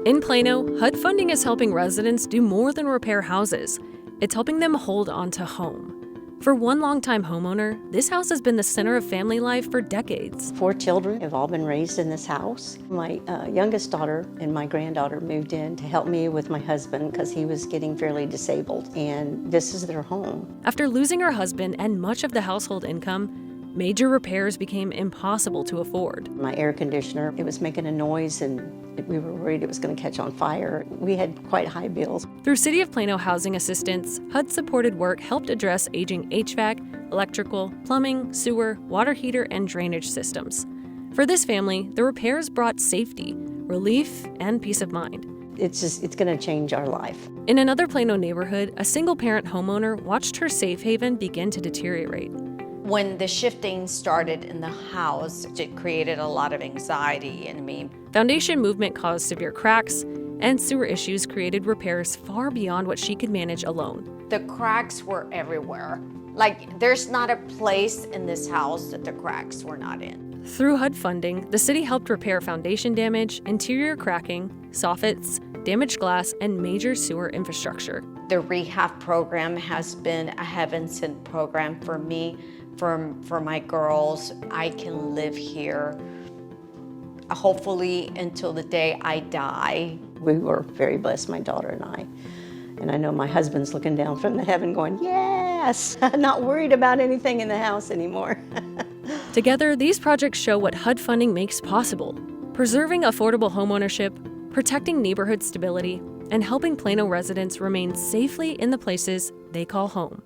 In Plano, HUD funding is helping residents do more than repair houses. It's helping them hold on to home. For one longtime homeowner, this house has been the center of family life for decades. 4 children have all been raised in this house. My youngest daughter and my granddaughter moved in to help me with my husband because he was getting fairly disabled, and this is their home. After losing her husband and much of the household income, major repairs became impossible to afford. My air conditioner, it was making a noise and we were worried it was going to catch on fire. We had quite high bills. Through City of Plano housing assistance, HUD-supported work helped address aging HVAC, electrical, plumbing, sewer, water heater, and drainage systems. For this family, the repairs brought safety, relief, and peace of mind. It's going to change our life. In another Plano neighborhood, a single-parent homeowner watched her safe haven begin to deteriorate. When the shifting started in the house, it created a lot of anxiety in me. Foundation movement caused severe cracks, and sewer issues created repairs far beyond what she could manage alone. The cracks were everywhere. Like, there's not a place in this house that the cracks were not in. Through HUD funding, the city helped repair foundation damage, interior cracking, soffits, damaged glass, and major sewer infrastructure. The rehab program has been a heaven-sent program for me, for my girls. I can live here, hopefully until the day I die. We were very blessed, my daughter and I. And I know my husband's looking down from the heaven going, yes, not worried about anything in the house anymore. Together, these projects show what HUD funding makes possible: preserving affordable homeownership, protecting neighborhood stability, and helping Plano residents remain safely in the places they call home.